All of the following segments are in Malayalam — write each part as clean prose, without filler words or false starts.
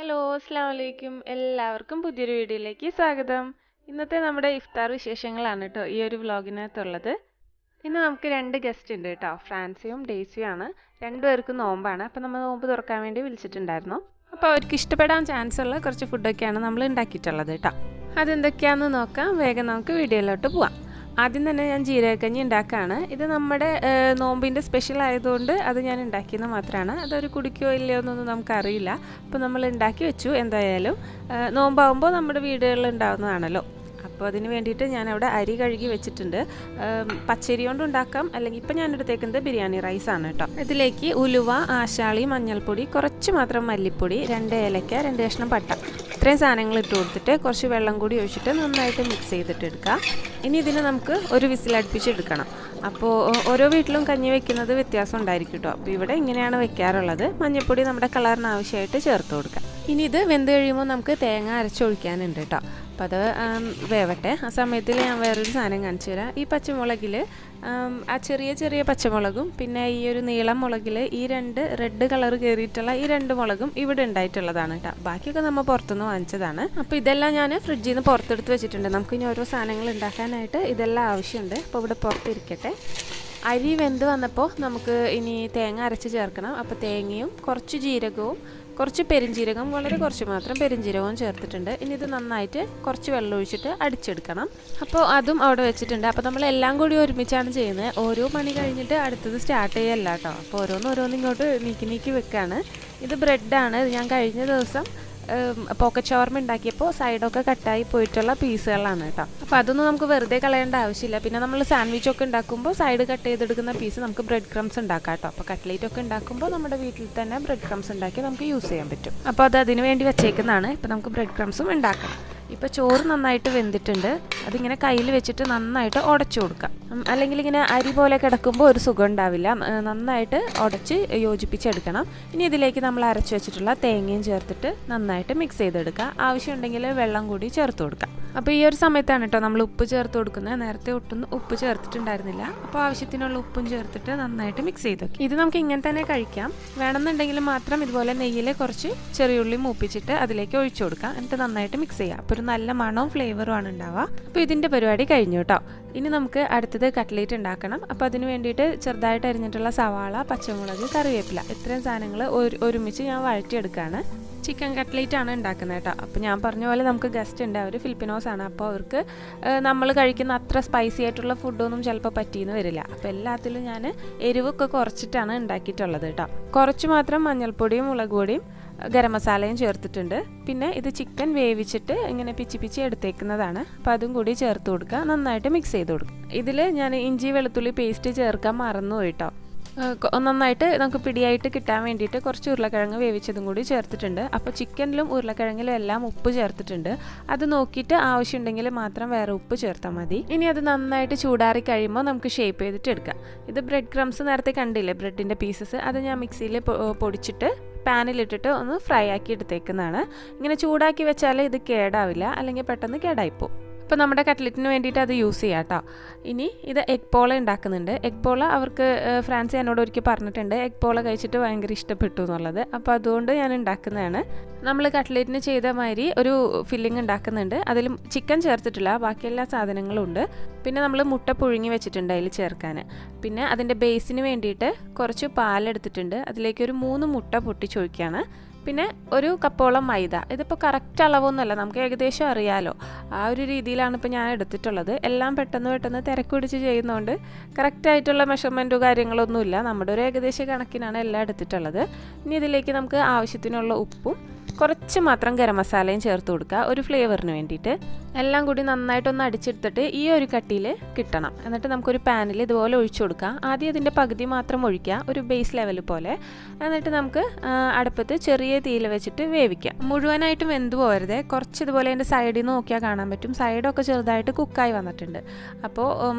ഹലോ അസ്സാം വലൈക്കും എല്ലാവർക്കും പുതിയൊരു വീഡിയോയിലേക്ക് സ്വാഗതം. ഇന്നത്തെ നമ്മുടെ ഇഫ്താർ വിശേഷങ്ങളാണ് കേട്ടോ ഈ ഒരു വ്ളോഗിനകത്തുള്ളത്. ഇന്ന് നമുക്ക് രണ്ട് ഗസ്റ്റ് ഉണ്ട് കേട്ടോ, ഫ്രാൻസിയും ഡെയ്സിയും ആണ്. രണ്ടുപേർക്കും നോമ്പാണ്. അപ്പോൾ നമ്മൾ നോമ്പ് തുറക്കാൻ വേണ്ടി വിളിച്ചിട്ടുണ്ടായിരുന്നു. അപ്പോൾ അവർക്ക് ഇഷ്ടപ്പെടാൻ ചാൻസ് ഉള്ള കുറച്ച് ഫുഡൊക്കെയാണ് നമ്മൾ ഉണ്ടാക്കിയിട്ടുള്ളത് കേട്ടോ. അതെന്തൊക്കെയാണെന്ന് നോക്കാം. വേഗം നമുക്ക് വീഡിയോയിലോട്ട് പോവാം. ആദ്യം തന്നെ ഞാൻ ജീരകക്കഞ്ഞി ഉണ്ടാക്കുകയാണ്. ഇത് നമ്മുടെ നോമ്പിൻ്റെ സ്പെഷ്യൽ ആയതുകൊണ്ട് അത് ഞാൻ ഉണ്ടാക്കിയെന്ന് മാത്രമാണ്. അതൊരു കുടിക്കോ ഇല്ലയോ എന്നൊന്നും നമുക്കറിയില്ല. അപ്പോൾ നമ്മൾ ഉണ്ടാക്കി വെച്ചു. എന്തായാലും നോമ്പാകുമ്പോൾ നമ്മുടെ വീടുകളിൽ ഉണ്ടാകുന്നതാണല്ലോ. അപ്പോൾ അതിന് വേണ്ടിയിട്ട് ഞാനവിടെ അരി കഴുകി വെച്ചിട്ടുണ്ട്. പച്ചരി കൊണ്ട് ഉണ്ടാക്കാം, അല്ലെങ്കിൽ ഇപ്പം ഞാൻ എടുത്തേക്കുന്നത് ബിരിയാണി റൈസാണ് കേട്ടോ. ഇതിലേക്ക് ഉലുവ, ആശാളി, മഞ്ഞൾപ്പൊടി, കുറച്ച് മാത്രം മല്ലിപ്പൊടി, 2 ഏലക്ക, 2 കഷ്ണം പട്ട, ഇത്രയും സാധനങ്ങൾ ഇട്ട് കൊടുത്തിട്ട് കുറച്ച് വെള്ളം കൂടി ഒഴിച്ചിട്ട് നന്നായിട്ട് മിക്സ് ചെയ്തിട്ട് എടുക്കാം. ഇനി ഇതിന് നമുക്ക് ഒരു വിസിലടുപ്പിച്ചെടുക്കണം. അപ്പോൾ ഓരോ വീട്ടിലും കഞ്ഞി വെക്കുന്നത് വ്യത്യാസം ഉണ്ടായിരിക്കും കേട്ടോ. അപ്പോൾ ഇവിടെ ഇങ്ങനെയാണ് വെക്കാറുള്ളത്. മഞ്ഞൾപ്പൊടി നമ്മുടെ കളറിന് ആവശ്യമായിട്ട് ചേർത്ത് കൊടുക്കാം. ഇനി ഇത് വെന്ത് കഴിയുമ്പോൾ നമുക്ക് തേങ്ങ അരച്ചൊഴിക്കാനുണ്ട് കേട്ടോ. അപ്പോൾ അത് വേവട്ടെ. ആ സമയത്തിൽ ഞാൻ വേറൊരു സാധനം കാണിച്ചു തരാം. ഈ പച്ചമുളകിൽ ആ ചെറിയ ചെറിയ പച്ചമുളകും പിന്നെ ഈ ഒരു നീളം മുളകിൽ ഈ 2 റെഡ് കളർ കയറിയിട്ടുള്ള ഈ 2 മുളകും ഇവിടെ ഉണ്ടായിട്ടുള്ളതാണ് കേട്ടോ. ബാക്കിയൊക്കെ നമ്മൾ പുറത്തുനിന്ന് വാങ്ങിച്ചതാണ്. അപ്പോൾ ഇതെല്ലാം ഞാൻ ഫ്രിഡ്ജിൽ നിന്ന് പുറത്തെടുത്ത് വെച്ചിട്ടുണ്ട്. നമുക്ക് ഇനി ഓരോ സാധനങ്ങൾ ഉണ്ടാക്കാനായിട്ട് ഇതെല്ലാം ആവശ്യമുണ്ട്. അപ്പോൾ ഇവിടെ പുറത്തിരിക്കട്ടെ. അരി വെന്ത് വന്നപ്പോൾ നമുക്ക് ഇനി തേങ്ങ അരച്ച് ചേർക്കണം. അപ്പോൾ തേങ്ങയും കുറച്ച് ജീരകവും കുറച്ച് പെരിഞ്ജീരകം, വളരെ കുറച്ച് മാത്രം പെരിഞ്ജീരകവും ചേർത്തിട്ടുണ്ട്. ഇനി ഇത് നന്നായിട്ട് കുറച്ച് വെള്ളം ഒഴിച്ചിട്ട് അടിച്ചെടുക്കണം. അപ്പോൾ അതും അവിടെ വെച്ചിട്ടുണ്ട്. അപ്പോൾ നമ്മൾ എല്ലാം കൂടി ഒരുമിച്ചാണ് ചെയ്യുന്നത്. ഓരോ പണി കഴിഞ്ഞിട്ട് അടുത്തത് സ്റ്റാർട്ട് ചെയ്യല്ല കേട്ടോ. അപ്പോൾ ഓരോന്ന് ഇങ്ങോട്ട് നീക്കി വെക്കുകയാണ്. ഇത് ബ്രെഡാണ്. ഞാൻ കഴിഞ്ഞ ദിവസം പോക്കറ്റ് ഷവർമ ഉണ്ടാക്കിയപ്പോൾ സൈഡൊക്കെ കട്ടായി പോയിട്ടുള്ള പീസുകളാണ് കേട്ടോ. അപ്പോൾ അതൊന്നും നമുക്ക് വെറുതെ കളയേണ്ട ആവശ്യമില്ല. പിന്നെ നമ്മൾ സാൻഡ്വിച്ചൊക്കെ ഉണ്ടാക്കുമ്പോൾ സൈഡ് കട്ട് ചെയ്തെടുക്കുന്ന പീസ് നമുക്ക് ബ്രെഡ് ക്രംസ് ഉണ്ടാക്കാം കേട്ടോ. അപ്പോൾ കട്ട്ലേറ്റൊക്കെ ഉണ്ടാക്കുമ്പോൾ നമ്മുടെ വീട്ടിൽ തന്നെ ബ്രെഡ് ക്രംസ് ഉണ്ടാക്കി നമുക്ക് യൂസ് ചെയ്യാൻ പറ്റും. അപ്പോൾ അത് അതിന് വേണ്ടി വെച്ചേക്കുന്നതാണ്. ഇപ്പോൾ നമുക്ക് ബ്രെഡ് ക്രംസും ഉണ്ടാക്കാം. ഇപ്പോൾ ചോറ് നന്നായിട്ട് വെന്തിട്ടുണ്ട്. അതിങ്ങനെ കയ്യിൽ വെച്ചിട്ട് നന്നായിട്ട് ഉടച്ചു കൊടുക്കാം. അല്ലെങ്കിൽ ഇങ്ങനെ അരി പോലെ കിടക്കുമ്പോൾ ഒരു സുഖം ഉണ്ടാവില്ല. നന്നായിട്ട് ഉടച്ച് യോജിപ്പിച്ചെടുക്കണം. ഇനി ഇതിലേക്ക് നമ്മൾ അരച്ചു വെച്ചിട്ടുള്ള തേങ്ങയും ചേർത്തിട്ട് നന്നായിട്ട് മിക്സ് ചെയ്തെടുക്കുക. ആവശ്യമുണ്ടെങ്കിൽ വെള്ളം കൂടി ചേർത്ത് കൊടുക്കാം. അപ്പോൾ ഈ ഒരു സമയത്താണ് കേട്ടോ നമ്മൾ ഉപ്പ് ചേർത്ത് കൊടുക്കുന്നത്. നേരത്തെ ഒട്ടും ഉപ്പ് ചേർത്തിട്ടുണ്ടായിരുന്നില്ല. അപ്പോൾ ആവശ്യത്തിനുള്ള ഉപ്പും ചേർത്തിട്ട് നന്നായിട്ട് മിക്സ് ചെയ്ത് വെക്കും. ഇത് നമുക്ക് ഇങ്ങനെ തന്നെ കഴിക്കാം. വേണമെന്നുണ്ടെങ്കിൽ മാത്രം ഇതുപോലെ നെയ്യിൽ കുറച്ച് ചെറിയുള്ളി മൂപ്പിച്ചിട്ട് അതിലേക്ക് ഒഴിച്ചു കൊടുക്കാം. എന്നിട്ട് നന്നായിട്ട് മിക്സ് ചെയ്യാം. അപ്പോൾ ഒരു നല്ല മണവും ഫ്ലേവറും ആണ് ഉണ്ടാവുക. അപ്പോൾ ഇതിൻ്റെ പരിപാടി കഴിഞ്ഞു കേട്ടോ. ഇനി നമുക്ക് അടുത്തത് കട്ട്ലേറ്റ് ഉണ്ടാക്കണം. അപ്പോൾ അതിന് വേണ്ടിയിട്ട് ചെറുതായിട്ട് അരിഞ്ഞിട്ടുള്ള സവാള, പച്ചമുളക്, കറിവേപ്പില, ഇത്രയും സാധനങ്ങൾ ഒരുമിച്ച് ഞാൻ വഴറ്റിയെടുക്കുകയാണ്. ചിക്കൻ കട്ട്ലേറ്റ് ആണ് ഉണ്ടാക്കുന്നത് കേട്ടോ. അപ്പോൾ ഞാൻ പറഞ്ഞ പോലെ നമുക്ക് ഗസ്റ്റ് ഉണ്ട്. അവർ ഫിലിപ്പിനോസ് ആണ്. അപ്പോൾ അവർക്ക് നമ്മൾ കഴിക്കുന്ന അത്ര സ്പൈസി ആയിട്ടുള്ള ഫുഡൊന്നും ചിലപ്പോൾ പറ്റിയെന്ന് വരില്ല. അപ്പോൾ എല്ലാത്തിലും ഞാൻ എരിവൊക്കെ കുറച്ചിട്ടാണ് ഉണ്ടാക്കിയിട്ടുള്ളത് കേട്ടോ. കുറച്ച് മാത്രം മഞ്ഞൾപ്പൊടിയും മുളക് പൊടിയും ഗരം മസാലയും ചേർത്തിട്ടുണ്ട്. പിന്നെ ഇത് ചിക്കൻ വേവിച്ചിട്ട് ഇങ്ങനെ പിച്ചി എടുത്തേക്കുന്നതാണ്. അപ്പോൾ അതും കൂടി ചേർത്ത് കൊടുക്കുക. നന്നായിട്ട് മിക്സ് ചെയ്ത് കൊടുക്കുക. ഇതിൽ ഞാൻ ഇഞ്ചി വെളുത്തുള്ളി പേസ്റ്റ് ചേർക്കാൻ മറന്നുപോയി കേട്ടോ. നന്നായിട്ട് നമുക്ക് പിടിയായിട്ട് കിട്ടാൻ വേണ്ടിയിട്ട് കുറച്ച് ഉരുളക്കിഴങ്ങ് വേവിച്ചതും കൂടി ചേർത്തിട്ടുണ്ട്. അപ്പോൾ ചിക്കനിലും ഉരുളക്കിഴങ്ങിലും എല്ലാം ഉപ്പ് ചേർത്തിട്ടുണ്ട്. അത് നോക്കിയിട്ട് ആവശ്യമുണ്ടെങ്കിൽ മാത്രം വേറെ ഉപ്പ് ചേർത്താൽ മതി. ഇനി അത് നന്നായിട്ട് ചൂടാറി കഴിയുമ്പോൾ നമുക്ക് ഷേപ്പ് ചെയ്തിട്ട് എടുക്കാം. ഇത് ബ്രെഡ് ക്രംസ് നേരത്തെ കണ്ടില്ലേ, ബ്രെഡിൻ്റെ പീസസ്, അത് ഞാൻ മിക്സിയിൽ പൊടിച്ചിട്ട് പാനിലിട്ടിട്ട് ഒന്ന് ഫ്രൈ ആക്കി എടുത്തേക്കുന്നതാണ്. ഇങ്ങനെ ചൂടാക്കി വെച്ചാൽ ഇത് കേടാവില്ല, അല്ലെങ്കിൽ പെട്ടെന്ന് കേടായിപ്പോവും. അപ്പോൾ നമ്മുടെ കട്ട്ലറ്റിന് വേണ്ടിയിട്ട് അത് യൂസ് ചെയ്യാം കേട്ടോ. ഇനി ഇത് എഗ് പോള ഉണ്ടാക്കുന്നുണ്ട്. എഗ് പോള അവർക്ക് ഫ്രാൻസി എന്നോട് ഒരിക്കൽ പറഞ്ഞിട്ടുണ്ട് എഗ് പോള കഴിച്ചിട്ട് ഭയങ്കര ഇഷ്ടപ്പെട്ടു എന്നുള്ളത്. അപ്പോൾ അതുകൊണ്ട് ഞാൻ ഉണ്ടാക്കുന്നതാണ്. നമ്മൾ കട്ട്ലേറ്റിന് ചെയ്ത മാതിരി ഒരു ഫില്ലിംഗ് ഉണ്ടാക്കുന്നുണ്ട്. അതിൽ ചിക്കൻ ചേർത്തിട്ടില്ല, ബാക്കി എല്ലാ സാധനങ്ങളും ഉണ്ട്. പിന്നെ നമ്മൾ മുട്ട പുഴുങ്ങി വെച്ചിട്ടുണ്ട് അതിൽ ചേർക്കാൻ. പിന്നെ അതിൻ്റെ ബേസിന് വേണ്ടിയിട്ട് കുറച്ച് പാലെടുത്തിട്ടുണ്ട്. അതിലേക്ക് ഒരു 3 മുട്ട പൊട്ടിച്ചൊഴിക്കുകയാണ്. പിന്നെ ഒരു കപ്പോളം മൈദ. ഇതിപ്പോൾ കറക്റ്റ് അളവൊന്നുമല്ല, നമുക്ക് ഏകദേശം അറിയാലോ. ആ ഒരു രീതിയിലാണ് ഇപ്പോൾ ഞാൻ എടുത്തിട്ടുള്ളത്. എല്ലാം പെട്ടെന്ന് തിരക്ക് പിടിച്ച് ചെയ്യുന്നതുകൊണ്ട് കറക്റ്റായിട്ടുള്ള മെഷർമെൻറ്റോ കാര്യങ്ങളൊന്നുമില്ല. നമ്മുടെ ഒരു ഏകദേശ കണക്കിനാണ് എല്ലാം എടുത്തിട്ടുള്ളത്. ഇനി ഇതിലേക്ക് നമുക്ക് ആവശ്യത്തിനുള്ള ഉപ്പും കുറച്ച് മാത്രം ഗരം മസാലയും ചേർത്ത് കൊടുക്കുക, ഒരു ഫ്ലേവറിന് വേണ്ടിയിട്ട്. എല്ലാം കൂടി നന്നായിട്ടൊന്ന് അടിച്ചെടുത്തിട്ട് ഈ ഒരു കട്ടിയിൽ കിട്ടണം. എന്നിട്ട് നമുക്കൊരു പാനിൽ ഇതുപോലെ ഒഴിച്ചു കൊടുക്കാം. ആദ്യം ഇതിൻ്റെ പകുതി മാത്രം ഒഴിക്കുക, ഒരു ബേസ് ലെവൽ പോലെ. എന്നിട്ട് നമുക്ക് അടുപ്പത്ത് ചെറിയ തീയിൽ വെച്ചിട്ട് വേവിക്കാം. മുഴുവനായിട്ടും വെന്ത് പോകരുത്. കുറച്ച് ഇതുപോലെ അതിൻ്റെ സൈഡിൽ നിന്ന് നോക്കിയാൽ കാണാൻ പറ്റും, സൈഡൊക്കെ ചെറുതായിട്ട് കുക്കായി വന്നിട്ടുണ്ട്. അപ്പോൾ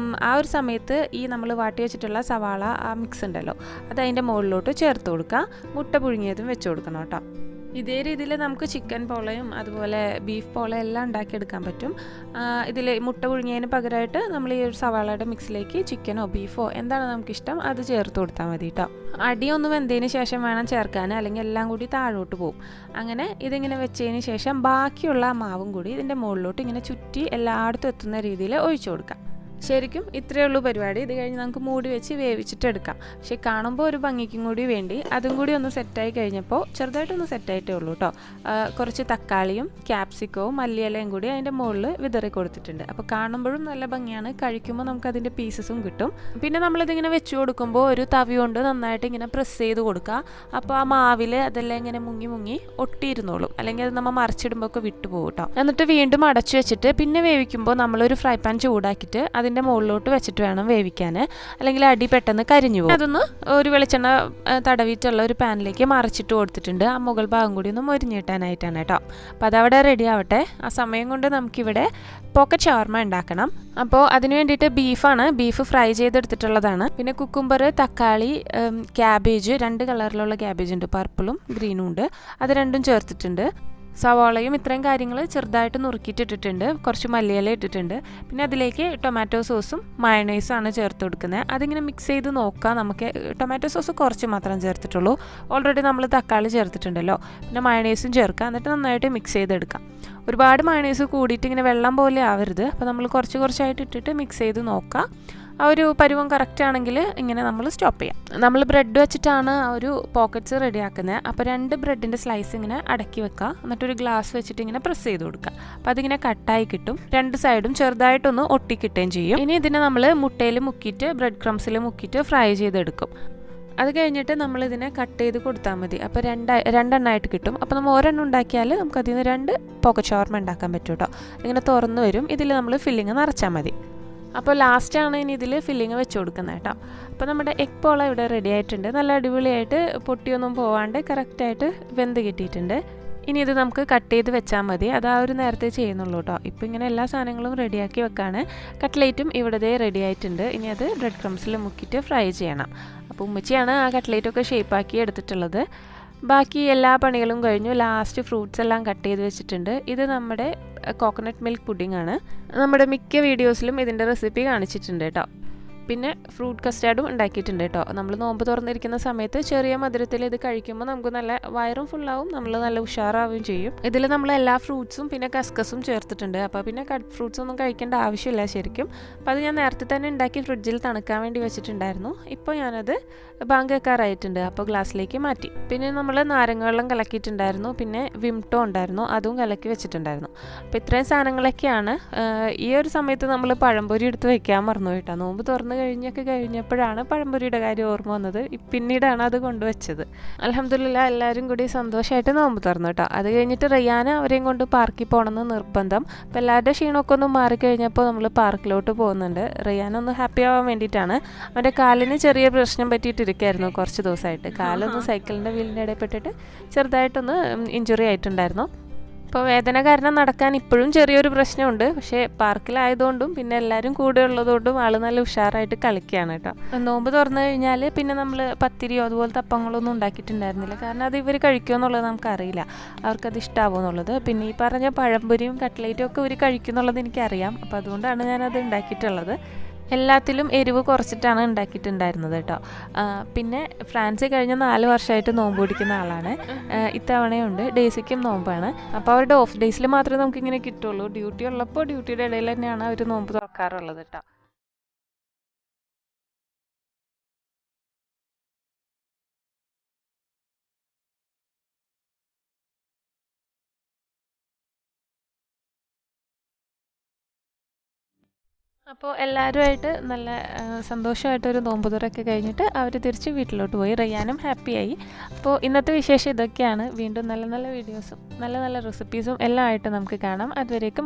ആ ഒരു സമയത്ത് ഈ നമ്മൾ വാട്ടി വെച്ചിട്ടുള്ള സവാള ആ മിക്സ് ഉണ്ടല്ലോ, അത് അതിൻ്റെ മുകളിലോട്ട് ചേർത്ത് കൊടുക്കുക. മുട്ട പുഴുങ്ങിയതും വെച്ച് കൊടുക്കണം കേട്ടോ. ഇതേ രീതിയിൽ നമുക്ക് ചിക്കൻ പോളയും അതുപോലെ ബീഫ് പോളയും എല്ലാം ഉണ്ടാക്കിയെടുക്കാൻ പറ്റും. ഇതിൽ മുട്ട പുഴുങ്ങിയതിന് പകരമായിട്ട് നമ്മൾ ഈ ഒരു സവാളയുടെ മിക്സിലേക്ക് ചിക്കനോ ബീഫോ എന്താണ് നമുക്കിഷ്ടം അത് ചേർത്ത് കൊടുത്താൽ മതി കേട്ടോ. അടിയൊന്ന് വെന്തതിന് ശേഷം വേണം ചേർക്കാൻ, അല്ലെങ്കിൽ എല്ലാം കൂടി താഴോട്ട് പോകും. അങ്ങനെ ഇതിങ്ങനെ വെച്ചതിന് ശേഷം ബാക്കിയുള്ള മാവും കൂടി ഇതിൻ്റെ മുകളിലോട്ട് ഇങ്ങനെ ചുറ്റി എല്ലായിടത്തും എത്തുന്ന രീതിയിൽ ഒഴിച്ചു കൊടുക്കാം. ശരിക്കും ഇത്രയേ ഉള്ളൂ പരിപാടി. ഇത് കഴിഞ്ഞ് നമുക്ക് മൂടി വെച്ച് വേവിച്ചിട്ടെടുക്കാം. പക്ഷേ കാണുമ്പോൾ ഒരു ഭംഗിക്കും കൂടി വേണ്ടി അതും കൂടി ഒന്ന് സെറ്റായി കഴിഞ്ഞപ്പോൾ ചെറുതായിട്ടൊന്ന് സെറ്റായിട്ടേ ഉള്ളൂ കേട്ടോ. കുറച്ച് തക്കാളിയും ക്യാപ്സിക്കവും മല്ലിയിലയും കൂടി അതിൻ്റെ മുകളിൽ വിതറി കൊടുത്തിട്ടുണ്ട്. അപ്പോൾ കാണുമ്പോഴും നല്ല ഭംഗിയാണ്, കഴിക്കുമ്പോൾ നമുക്ക് അതിൻ്റെ പീസസും കിട്ടും. പിന്നെ നമ്മളിതിങ്ങനെ വെച്ച് കൊടുക്കുമ്പോൾ ഒരു തവി കൊണ്ട് നന്നായിട്ട് ഇങ്ങനെ പ്രസ് ചെയ്ത് കൊടുക്കുക. അപ്പോൾ ആ മാവിൽ അതെല്ലാം ഇങ്ങനെ മുങ്ങി മുങ്ങി ഒട്ടിയിരുന്നോളും, അല്ലെങ്കിൽ അത് നമ്മൾ മറിച്ചിടുമ്പോൾ ഒക്കെ വിട്ടുപോകും കേട്ടോ. എന്നിട്ട് വീണ്ടും അടച്ചു വെച്ചിട്ട് പിന്നെ വേവിക്കുമ്പോൾ നമ്മളൊരു ഫ്രൈ പാൻ ചൂടാക്കിയിട്ട് അതിൻ്റെ മുകളിലോട്ട് വെച്ചിട്ട് വേണം വേവിക്കാൻ, അല്ലെങ്കിൽ അടി പെട്ടെന്ന് കരിഞ്ഞു പോകും. അതൊന്ന് ഒരു വെളിച്ചെണ്ണ തടവിയിട്ടുള്ള ഒരു പാനിലേക്ക് മറിച്ചിട്ട് കൊടുത്തിട്ടുണ്ട്. ആ മുകൾ ഭാഗം കൂടി ഒന്ന് മൊരിഞ്ഞ് കിട്ടാനായിട്ടാണ് കേട്ടോ. അപ്പോൾ അതവിടെ റെഡി ആവട്ടെ. ആ സമയം കൊണ്ട് നമുക്കിവിടെ പോക്കറ്റ് ഷവർമ ഉണ്ടാക്കണം. അപ്പോൾ അതിന് വേണ്ടിയിട്ട് ബീഫ് ഫ്രൈ ചെയ്തെടുത്തിട്ടുള്ളതാണ്. പിന്നെ കുക്കുംബർ, തക്കാളി, ക്യാബേജ്, 2 കളറിലുള്ള ക്യാബേജ് ഉണ്ട്, പർപ്പിളും ഗ്രീനും ഉണ്ട്, അത് രണ്ടും ചേർത്തിട്ടുണ്ട്. സവാളയും ഇത്രയും കാര്യങ്ങൾ ചെറുതായിട്ട് നുറുക്കിയിട്ടിട്ടുണ്ട്. കുറച്ച് മല്ലിയില ഇട്ടിട്ടുണ്ട്. പിന്നെ അതിലേക്ക് ടൊമാറ്റോ സോസും മയണൈസും ആണ് ചേർത്ത് കൊടുക്കുന്നത്. അതിങ്ങനെ മിക്സ് ചെയ്ത് നോക്കാം. നമുക്ക് ടൊമാറ്റോ സോസ് കുറച്ച് മാത്രം ചേർത്തിട്ടുള്ളൂ, ഓൾറെഡി നമ്മൾ തക്കാളി ചേർത്തിട്ടുണ്ടല്ലോ. പിന്നെ മയണൈസും ചേർക്കാം, എന്നിട്ട് നന്നായിട്ട് മിക്സ് ചെയ്തെടുക്കാം. ഒരുപാട് മയണൈസ് കൂടിയിട്ട് ഇങ്ങനെ വെള്ളം പോലെ ആവരുത്. അപ്പോൾ നമ്മൾ കുറച്ചായിട്ട് ഇട്ടിട്ട് മിക്സ് ചെയ്ത് നോക്കാം. ആ ഒരു പരുവം കറക്റ്റ് ആണെങ്കിൽ ഇങ്ങനെ നമ്മൾ സ്റ്റോപ്പ് ചെയ്യാം. നമ്മൾ ബ്രെഡ് വെച്ചിട്ടാണ് ആ ഒരു പോക്കറ്റ്സ് റെഡിയാക്കുന്നത്. അപ്പോൾ 2 ബ്രെഡിൻ്റെ സ്ലൈസ് ഇങ്ങനെ അടക്കി വെക്കുക, എന്നിട്ടൊരു ഗ്ലാസ് വെച്ചിട്ട് ഇങ്ങനെ പ്രസ് ചെയ്ത് കൊടുക്കുക. അപ്പോൾ അതിങ്ങനെ കട്ടായി കിട്ടും. 2 സൈഡും ചെറുതായിട്ടൊന്ന് ഒട്ടിക്കിട്ടുകയും ചെയ്യും. ഇനി ഇതിനെ നമ്മൾ മുട്ടയിൽ മുക്കിയിട്ട് ബ്രെഡ് ക്രംസിൽ മുക്കിയിട്ട് ഫ്രൈ ചെയ്തെടുക്കും. അത് കഴിഞ്ഞിട്ട് നമ്മളിതിനെ കട്ട് ചെയ്ത് കൊടുത്താൽ മതി. അപ്പോൾ രണ്ടെണ്ണമായിട്ട് കിട്ടും. അപ്പോൾ നമ്മൾ ഒരെണ്ണം ഉണ്ടാക്കിയാൽ നമുക്കതിൽ നിന്ന് 2 പോക്കറ്റ് ഷവർമ ഉണ്ടാക്കാൻ പറ്റും കേട്ടോ. ഇങ്ങനെ തുറന്ന് വരും. ഇതിൽ നമ്മൾ ഫില്ലിങ് നിറച്ചാൽ മതി. അപ്പോൾ ലാസ്റ്റാണ് ഇനി ഇതിൽ ഫില്ലിങ് വെച്ച് കൊടുക്കുന്നത് കേട്ടോ. അപ്പോൾ നമ്മുടെ എഗ് പോള ഇവിടെ റെഡി ആയിട്ടുണ്ട്. നല്ല അടിപൊളിയായിട്ട് പൊട്ടിയൊന്നും പോവാണ്ട് കറക്റ്റായിട്ട് വെന്ത് കിട്ടിയിട്ടുണ്ട്. ഇനി ഇത് നമുക്ക് കട്ട് ചെയ്ത് വെച്ചാൽ മതി. അത് ആ ഒരു നേരത്തെ ചെയ്യുന്നുള്ളൂ കേട്ടോ. ഇപ്പോൾ ഇങ്ങനെ എല്ലാ സാധനങ്ങളും റെഡിയാക്കി വെക്കാണ്. കട്ട്ലേറ്റും ഇവിടെ റെഡി ആയിട്ടുണ്ട്. ഇനി അത് ബ്രെഡ് ക്രംസിൽ മുക്കിയിട്ട് ഫ്രൈ ചെയ്യണം. അപ്പോൾ ഉമ്മച്ചിയാണ് ആ കട്ട്ലേറ്റൊക്കെ ഷേപ്പാക്കി എടുത്തിട്ടുള്ളത്. ബാക്കി എല്ലാ പണികളും കഴിഞ്ഞു. ലാസ്റ്റ് ഫ്രൂട്ട്സ് എല്ലാം കട്ട് ചെയ്ത് വെച്ചിട്ടുണ്ട്. ഇത് നമ്മുടെ കോക്കനട്ട് മിൽക്ക് പുഡിംഗ് ആണ്. നമ്മുടെ മിക്ക വീഡിയോസിലും ഇതിൻ്റെ റെസിപ്പി കാണിച്ചിട്ടുണ്ട് കേട്ടോ. പിന്നെ ഫ്രൂട്ട് കസ്റ്റാർഡും ഉണ്ടാക്കിയിട്ടുണ്ട് കേട്ടോ. നമ്മൾ നോമ്പ് തുറന്നിരിക്കുന്ന സമയത്ത് ചെറിയ മധുരത്തിൽ ഇത് കഴിക്കുമ്പോൾ നമുക്ക് നല്ല വയറും ഫുള്ളാവും, നമ്മൾ നല്ല ഉഷാറാവുകയും ചെയ്യും. ഇതിൽ നമ്മൾ എല്ലാ ഫ്രൂട്ട്സും പിന്നെ കസ്കസും ചേർത്തിട്ടുണ്ട്. അപ്പോൾ പിന്നെ കട്ട് ഫ്രൂട്ട്സ് ഒന്നും കഴിക്കേണ്ട ആവശ്യമില്ല ശരിക്കും. അപ്പോൾ അത് ഞാൻ നേരത്തെ തന്നെ ഉണ്ടാക്കി ഫ്രിഡ്ജിൽ തണുക്കാൻ വേണ്ടി വെച്ചിട്ടുണ്ടായിരുന്നു. ഇപ്പോൾ ഞാനത് ബാങ്ക് വെക്കാറായിട്ടുണ്ട്. അപ്പോൾ ഗ്ലാസ്സിലേക്ക് മാറ്റി. പിന്നെ നമ്മൾ നാരങ്ങ വെള്ളം കലക്കിയിട്ടുണ്ടായിരുന്നു. പിന്നെ വിംടോ ഉണ്ടായിരുന്നു, അതും കലക്കി വെച്ചിട്ടുണ്ടായിരുന്നു. അപ്പോൾ ഇത്രയും സാധനങ്ങളൊക്കെയാണ്. ഈ ഒരു സമയത്ത് നമ്മൾ പഴംപൊരി എടുത്ത് വെക്കാൻ മറന്നു കേട്ടോ. നോമ്പ് തുറന്ന് കഴിഞ്ഞപ്പോഴാണ് പഴംപൊരിയുടെ കാര്യം ഓർമ്മ വന്നത്. പിന്നീടാണ് അത് കൊണ്ടുവച്ചത്. അൽഹംദുലില്ലാ എല്ലാവരും കൂടി സന്തോഷമായിട്ട് നോമ്പ് തുറന്നു കേട്ടോ. അത് കഴിഞ്ഞിട്ട് റയ്യാന അവരെയും കൊണ്ട് പാർക്കിൽ പോകണമെന്ന് നിർബന്ധം. അപ്പോൾ എല്ലാവരുടെ ക്ഷീണമൊക്കെ ഒന്ന് മാറിക്കഴിഞ്ഞപ്പോൾ നമ്മൾ പാർക്കിലോട്ട് പോകുന്നുണ്ട്. റയ്യാന ഒന്ന് ഹാപ്പി ആവാൻ വേണ്ടിയിട്ടാണ്. അവൻ്റെ കാലിന് ചെറിയ പ്രശ്നം പറ്റിയിട്ടിരിക്കുകയായിരുന്നു കുറച്ച് ദിവസമായിട്ട്. കാലൊന്ന് സൈക്കിളിൻ്റെ വീലിൻ്റെ ഇടയിൽ പെട്ടിട്ട് ചെറുതായിട്ടൊന്ന് ഇഞ്ചുറി ആയിട്ടുണ്ടായിരുന്നു. അപ്പോൾ വേദന കാരണം നടക്കാൻ ഇപ്പോഴും ചെറിയൊരു പ്രശ്നമുണ്ട്. പക്ഷേ പാർക്കിലായതുകൊണ്ടും പിന്നെ എല്ലാവരും കൂടെ ഉള്ളതുകൊണ്ടും ആൾ നല്ല ഉഷാറായിട്ട് കളിക്കുകയാണ് കേട്ടോ. നോമ്പ് തുറന്നു കഴിഞ്ഞാൽ പിന്നെ നമ്മൾ പത്തിരിയോ അതുപോലത്തെ അപ്പങ്ങളൊന്നും ഉണ്ടാക്കിയിട്ടുണ്ടായിരുന്നില്ല. കാരണം അത് ഇവർ കഴിക്കുമോ എന്നുള്ളത് നമുക്കറിയില്ല, അവർക്കത് ഇഷ്ടമാവുമോ എന്നുള്ളത്. പിന്നെ ഈ പറഞ്ഞ പഴംപൊരിയും കട്ട്ലേറ്റും ഒക്കെ ഇവർ കഴിക്കുമെന്നുള്ളത് എനിക്കറിയാം. അപ്പോൾ അതുകൊണ്ടാണ് ഞാനത് ഉണ്ടാക്കിയിട്ടുള്ളത്. എല്ലാത്തിലും എരിവ് കുറച്ചിട്ടാണ് ഉണ്ടാക്കിയിട്ടുണ്ടായിരുന്നത് കേട്ടോ. പിന്നെ ഫ്രാൻസിൽ കഴിഞ്ഞ 4 വർഷമായിട്ട് നോമ്പ് പിടിക്കുന്ന ആളാണ്. ഇത്തവണയുണ്ട്. ഡേയ്സിക്കും നോമ്പാണ്. അപ്പോൾ അവരുടെ ഓഫ് ഡേയ്സിൽ മാത്രമേ നമുക്കിങ്ങനെ കിട്ടുള്ളൂ. ഡ്യൂട്ടി ഉള്ളപ്പോൾ ഡ്യൂട്ടിയുടെ ഇടയിൽ തന്നെയാണ് അവർ നോമ്പ് തുറക്കാറുള്ളത് കേട്ടോ. അപ്പോൾ എല്ലാവരുമായിട്ട് നല്ല സന്തോഷമായിട്ടൊരു നോമ്പ് തുറയൊക്കെ കഴിഞ്ഞിട്ട് അവർ തിരിച്ച് വീട്ടിലോട്ട് പോയി. റയ്യാനും ഹാപ്പിയായി. അപ്പോൾ ഇന്നത്തെ വിശേഷം ഇതൊക്കെയാണ്. വീണ്ടും നല്ല നല്ല വീഡിയോസും നല്ല നല്ല റെസിപ്പീസും എല്ലാം ആയിട്ട് നമുക്ക് കാണാം. അതുവരേക്കും